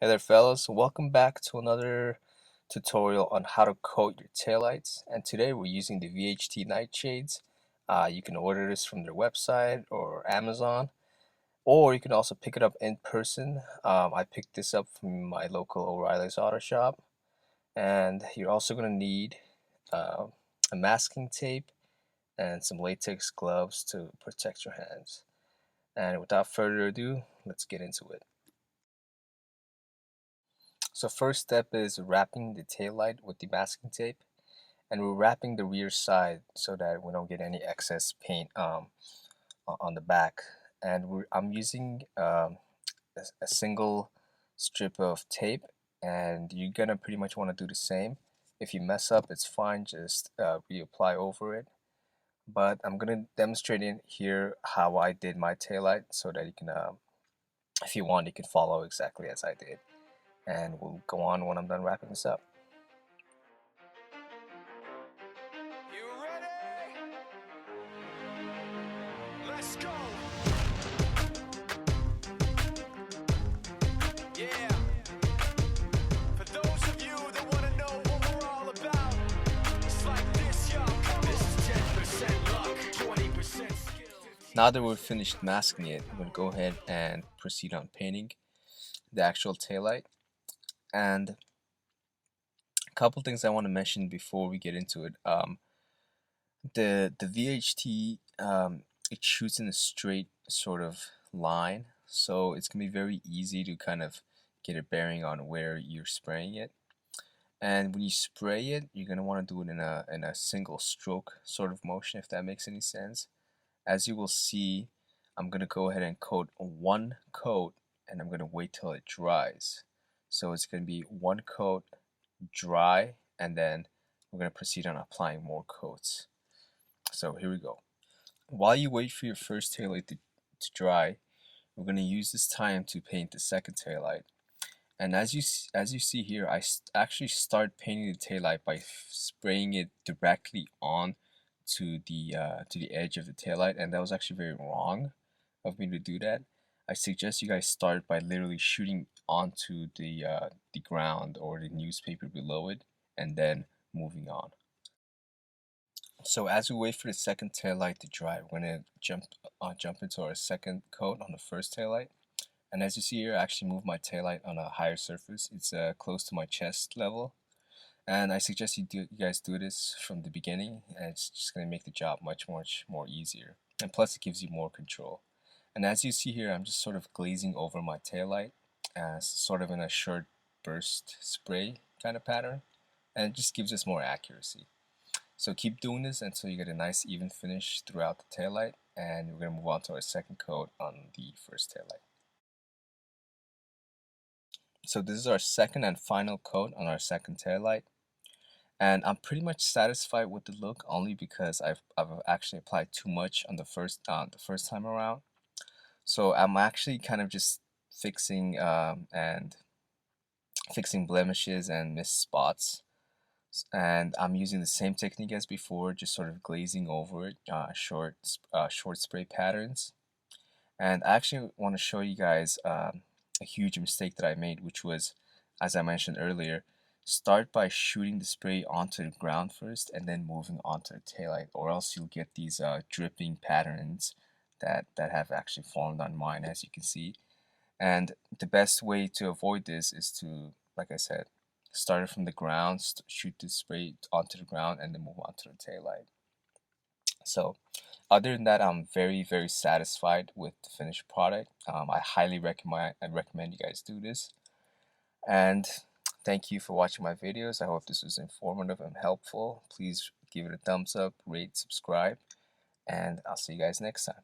Hey there fellas, welcome back to another tutorial on how to coat your taillights, and today we're using the VHT Nightshades. You can order this from their website or Amazon, or you can also pick it up in person. I picked this up from my local O'Reilly's Auto Shop, and you're also going to need uh, a masking tape and some latex gloves to protect your hands. And without further ado, let's get into it. So first step is wrapping the tail light with the masking tape, and we're wrapping the rear side so that we don't get any excess paint on the back. And I'm using a single strip of tape, and you're gonna pretty much want to do the same. If you mess up, it's fine, just reapply over it. But I'm gonna demonstrate in here how I did my tail light so that you can, if you want, you can follow exactly as I did. And we'll go on when I'm done wrapping this up. You ready? Let's go. Yeah. For those of you that want to know what we're all about, it's like this, y'all. This is 10% luck, 20% skill. Now that we've finished masking it, I'm going to go ahead and proceed on painting the actual taillight. And a couple things I want to mention before we get into it. The VHT, it shoots in a straight sort of line, so it's going to be very easy to kind of get a bearing on where you're spraying it. And when you spray it, you're going to want to do it in a single stroke sort of motion, if that makes any sense. As you will see, I'm going to go ahead and coat one coat, and I'm going to wait till it dries. So it's going to be one coat, dry, and then we're going to proceed on applying more coats. So here we go. While you wait for your first taillight to dry, we're going to use this time to paint the second taillight. And as you see here, I actually start painting the taillight by spraying it directly on to the edge of the taillight, and that was actually very wrong of me to do that. I suggest you guys start by literally shooting onto the ground or the newspaper below it, and then moving on. So as we wait for the second taillight to dry, we're gonna jump into our second coat on the first taillight. And as you see here, I actually moved my taillight on a higher surface. It's close to my chest level. And I suggest you guys do this from the beginning, and it's just going to make the job much more easier. And plus, it gives you more control. And as you see here, I'm just sort of glazing over my taillight, as sort of in a short burst spray kind of pattern, and it just gives us more accuracy. So keep doing this until you get a nice even finish throughout the taillight, and we're going to move on to our second coat on the first taillight. So this is our second and final coat on our second taillight. And I'm pretty much satisfied with the look only because I've actually applied too much on the first time around. So I'm actually kind of just fixing fixing blemishes and missed spots. And I'm using the same technique as before, just sort of glazing over it, short spray patterns. And I actually want to show you guys a huge mistake that I made, which was, as I mentioned earlier, start by shooting the spray onto the ground first and then moving onto the taillight, or else you'll get these dripping patterns that have actually formed on mine, as you can see. And the best way to avoid this is to, like I said, start it from the ground, shoot the spray onto the ground, and then move on to the taillight. So other than that, I'm very satisfied with the finished product. I highly recommend you guys do this. And thank you for watching my videos. I hope this was informative and helpful. Please give it a thumbs up, rate, subscribe, and I'll see you guys next time.